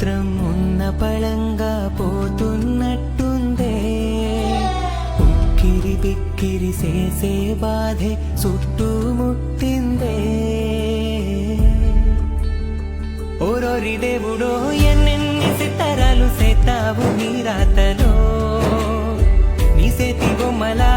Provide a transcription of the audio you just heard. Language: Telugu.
మాత్రం ఉన్న పళంగా పోతున్నట్టుందే. ఉక్కిరి బిక్కిరి చేసే బాధే చుట్టుముట్టిందే. ఓరోరి దేవుడో ఎన్నెన్ని సితారాలు సేతావు నీ రాతలో, నీ సేతి బొమ్మలా